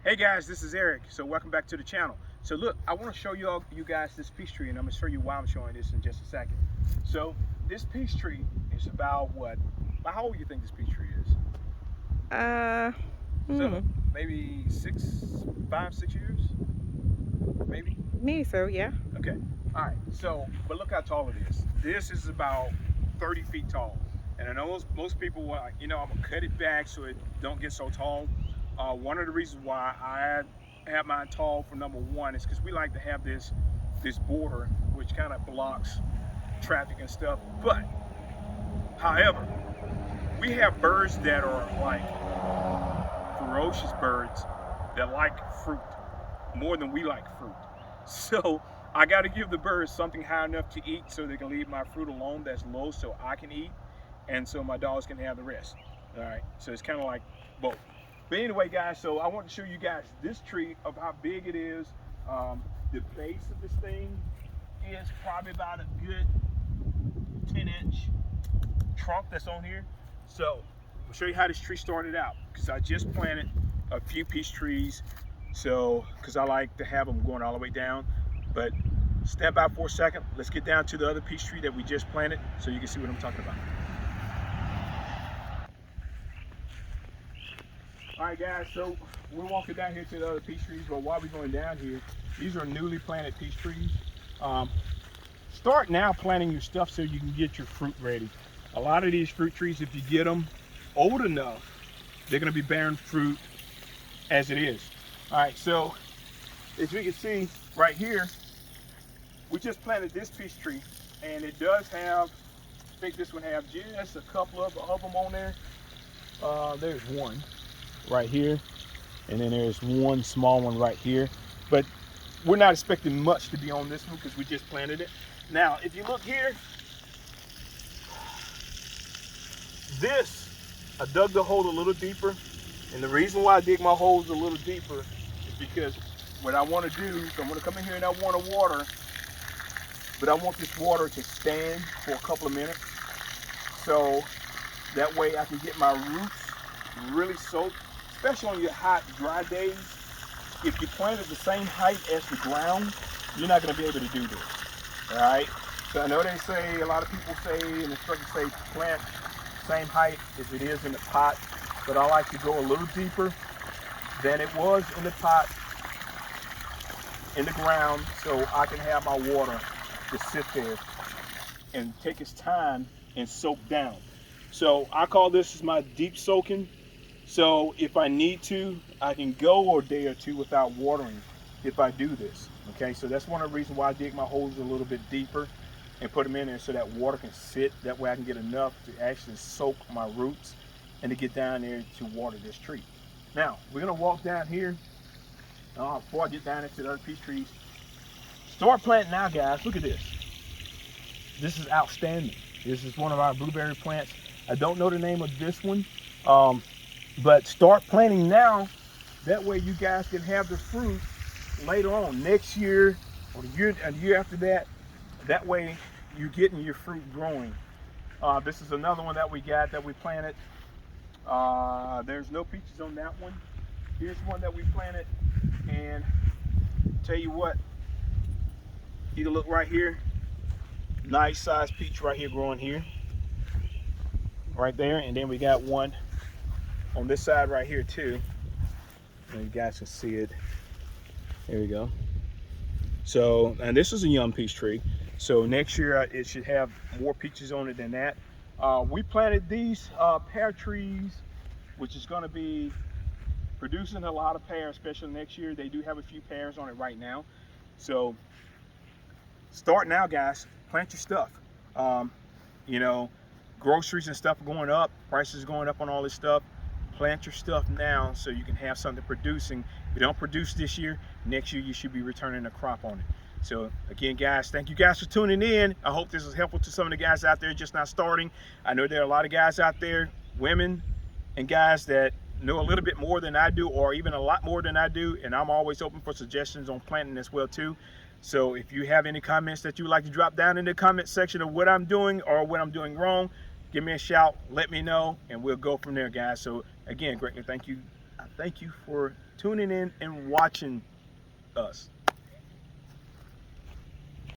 Hey guys, this is Eric. So welcome back to the channel. So look, I want to show you guys this peach tree, and I'm going to show you why I'm showing this in just a second. So this peach tree is about what? How old do you think this peach tree is? Uh, So hmm. maybe 5, 6 years, maybe. Maybe so, yeah. Okay. All right. So, but look how tall it is. This is about 30 feet tall, and I know most people, I'm gonna cut it back so it don't get so tall. One of the reasons why I have mine tall for number one is because we like to have this border which kind of blocks traffic and stuff. But however, we have birds that are like ferocious birds that like fruit more than we like fruit. So I got to give the birds something high enough to eat so they can leave my fruit alone that's low so I can eat, and so my dogs can have the rest. All right, so it's kind of like both. But anyway, guys, so I want to show you guys this tree of how big it is. The base of this thing is probably about a good 10-inch trunk that's on here. So I'll show you how this tree started out, because I just planted a few peach trees, so because I like to have them going all the way down. But stand by for a second, let's get down to the other peach tree that we just planted so you can see what I'm talking about. All right guys, so we're walking down here to the other peach trees, but while we're going down here, these are newly planted peach trees. Start now planting your stuff so you can get your fruit ready. A lot of these fruit trees, if you get them old enough, they're going to be bearing fruit as it is. All right, so as you can see right here, we just planted this peach tree, and it does have, I think this one has just a couple of them on there. There's one right here, and then there's one small one right here. But we're not expecting much to be on this one because we just planted it. Now, if you look here, this, I dug the hole a little deeper, and the reason why I dig my holes a little deeper is because what I want to do is I'm going to come in here and I want to water, but I want this water to stand for a couple of minutes, so that way I can get my roots really soaked, especially on your hot, dry days. If you plant at the same height as the ground, you're not going to be able to do this. All right. So I know they say, a lot of people say, and instructors say, plant same height as it is in the pot, but I like to go a little deeper than it was in the pot, in the ground, so I can have my water to sit there and take its time and soak down. So I call this my deep soaking. So if I need to, I can go a day or two without watering if I do this. Okay, so that's one of the reasons why I dig my holes a little bit deeper and put them in there so that water can sit. That way I can get enough to actually soak my roots and to get down there to water this tree. Now, we're gonna walk down here. Before I get down into the other peach trees, start planting now, guys. Look at this. This is outstanding. This is one of our blueberry plants. I don't know the name of this one, but start planting now. That way you guys can have the fruit later on, next year or a year after that. That way you're getting your fruit growing. This is another one that we got that we planted. There's no peaches on that one. Here's one that we planted, and tell you what, you can look right here. Nice size peach right here growing here, right there. And then we got one on this side right here too. And you guys can see it. There we go. So, and this is a young peach tree. So next year it should have more peaches on it than that. We planted these pear trees, which is going to be producing a lot of pears, especially next year. They do have a few pears on it right now. So start now, guys. Plant your stuff. You know, groceries and stuff are going up. Prices are going up on all this stuff. Plant your stuff now so you can have something producing. If you don't produce this year, next year you should be returning a crop on it. So again, guys, thank you guys for tuning in. I hope this is helpful to some of the guys out there just now starting. I know there are a lot of guys out there, women and guys, that know a little bit more than I do, or even a lot more than I do, and I'm always open for suggestions on planting as well too. So if you have any comments that you would like to drop down in the comment section of what I'm doing or what I'm doing wrong, give me a shout, let me know, and we'll go from there, guys. So again, greatly thank you Thank you for tuning in and watching us.